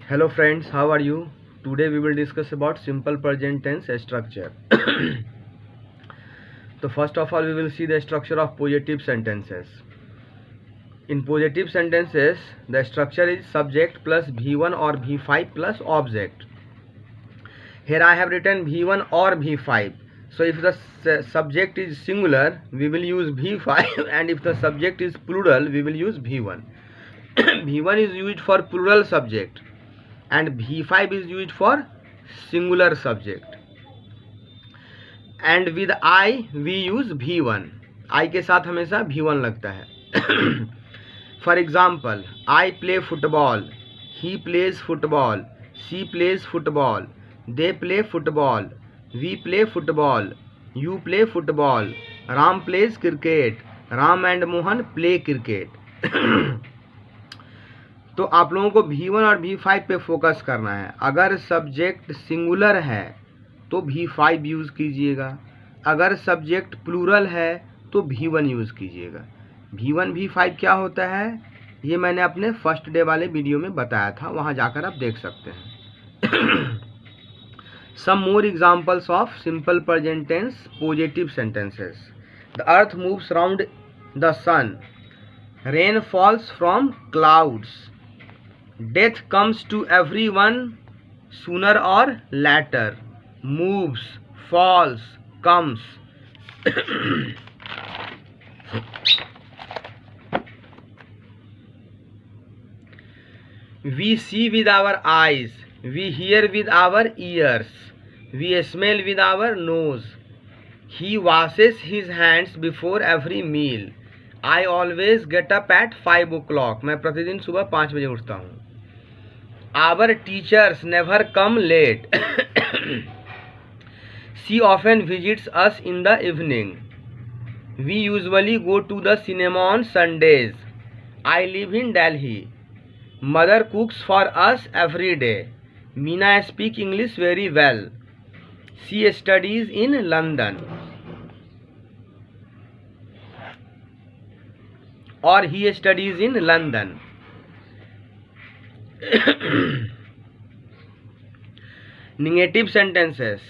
Hello friends, how are you? Today we will discuss about simple present tense structure. So first of all we will see the structure of positive sentences. In positive sentences, the structure is subject plus V1 or V5 plus object. Here I have written V1 or V5. So if the subject is singular, we will use V5 and if the subject is plural, we will use V1. V1 is used for plural subject and V5 is used for singular subject. And with I we use V1. I के साथ हमेशा V1 लगता है. For example, I play football, he plays football, she plays football, they play football, we play football, you play football, Ram plays cricket, Ram and Mohan play cricket. तो आप लोगों को V1 और V5 पे focus करना है. अगर subject singular है तो V5 यूज़ कीजिएगा, अगर सब्जेक्ट प्लूरल है तो V1 यूज़ कीजिएगा. V1 V5 क्या होता है ये मैंने अपने फर्स्ट डे वाले वीडियो में बताया था, वहाँ जाकर आप देख सकते हैं. Some more examples of simple present tense positive sentences. The earth moves round the sun. Rain falls from clouds. Death comes to everyone sooner or later. Moves, falls, comes. We see with our eyes, we hear with our ears, we smell with our nose. He washes his hands before every meal. I always get up at 5 o'clock. मैं प्रतिदिन सुबह 5 बजे उठता हूँ. Our teachers never come late. She often visits us in the evening. We usually go to the cinema on Sundays. I live in Delhi. Mother cooks for us every day. Meena speaks English very well. She studies in London. Or he studies in London. Negative sentences.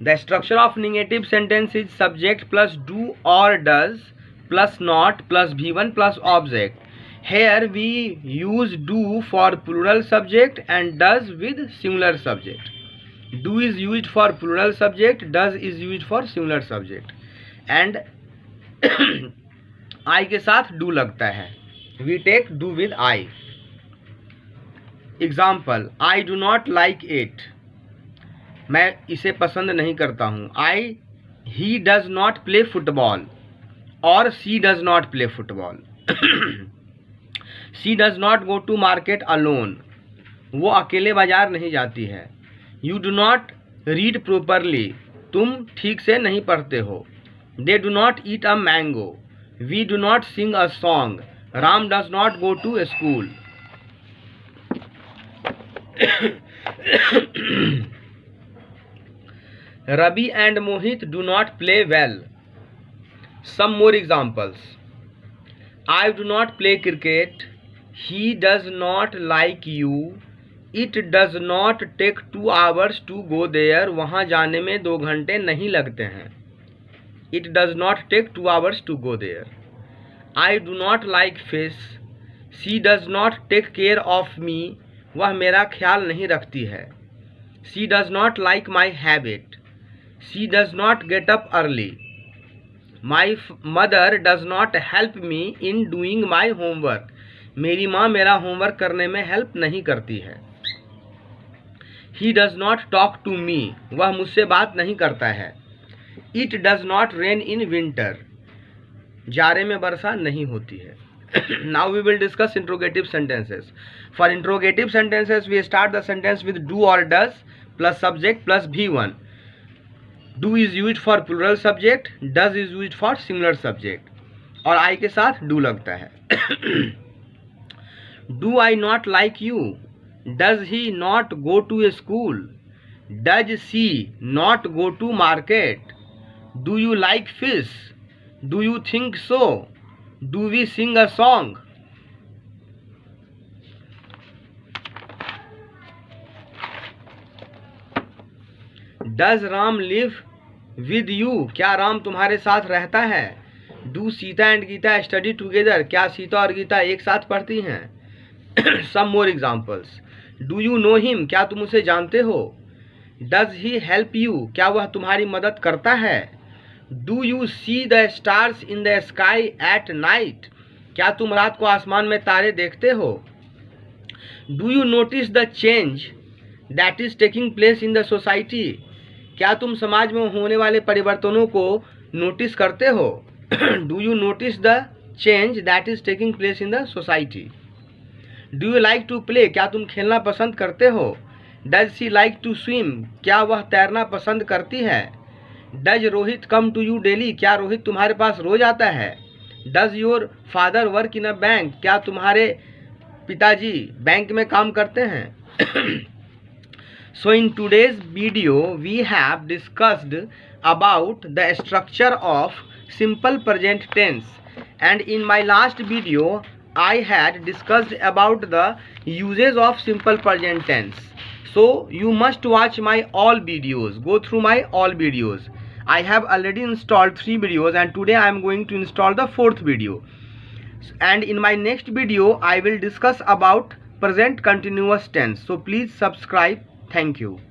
The structure of negative sentence is subject plus do or does plus not plus V1 plus object. Here we use do for plural subject and does with singular subject. Do is used for plural subject, does is used for singular subject. And I के साथ do लगता है. We take do with I. Example, I do not like it. मैं इसे पसंद नहीं करता हूँ. He does not play football or she does not play football. She does not go to market alone. वो अकेले बाजार नहीं जाती है. You do not read properly. तुम ठीक से नहीं पढ़ते हो. They do not eat a mango. We do not sing a song. Ram does not go to school. Ravi and Mohit do not play well. Some more examples. I do not play cricket. He does not like you. It does not take 2 hours to go there. वहाँ जाने में 2 घंटे नहीं लगते हैं. It does not take 2 hours to go there. I do not like fish. She does not take care of me. वह मेरा ख्याल नहीं रखती है. She does not like my habit. She does not get up early. My mother does not help me in doing my homework. मेरी माँ मेरा homework करने में हेल्प नहीं करती है. He does not talk to me. वह मुझसे बात नहीं करता है. It does not rain in winter. जाड़े में वर्षा नहीं होती है. Now we will discuss interrogative sentences. For interrogative sentences, we start the sentence with do or does plus subject plus V1. Do is used for plural subject, does is used for singular subject. और I के साथ do लगता है. Do I not like you? Does he not go to school? Does she not go to market? Do you like fish? Do you think so? Do we sing a song? Does Ram live with you, क्या राम तुम्हारे साथ रहता है। Do Sita and Gita study together, क्या सीता और गीता एक साथ पढ़ती हैं। Some more examples. Do you know him, क्या तुम उसे जानते हो। डज ही हेल्प यू, क्या वह तुम्हारी मदद करता है। Do you see the stars in the sky at night, क्या तुम रात को आसमान में तारे देखते हो। Do you notice the change that is taking place in the society, क्या तुम समाज में होने वाले परिवर्तनों को नोटिस करते हो। Do you notice the change that is taking place in the society. Do you like to play, क्या तुम खेलना पसंद करते हो। Does she like to swim, क्या वह तैरना पसंद करती है। Does Rohit come to you daily, क्या रोहित तुम्हारे पास रोज आता है। Does your father work in a bank, क्या तुम्हारे पिताजी बैंक में काम करते हैं। So in today's video we have discussed about the structure of simple present tense, and in my last video I had discussed about the uses of simple present tense. So you must watch my all videos, go through my all videos. I have already installed 3 videos and today I am going to install the 4th video, and in my next video I will discuss about present continuous tense. So please subscribe. Thank you.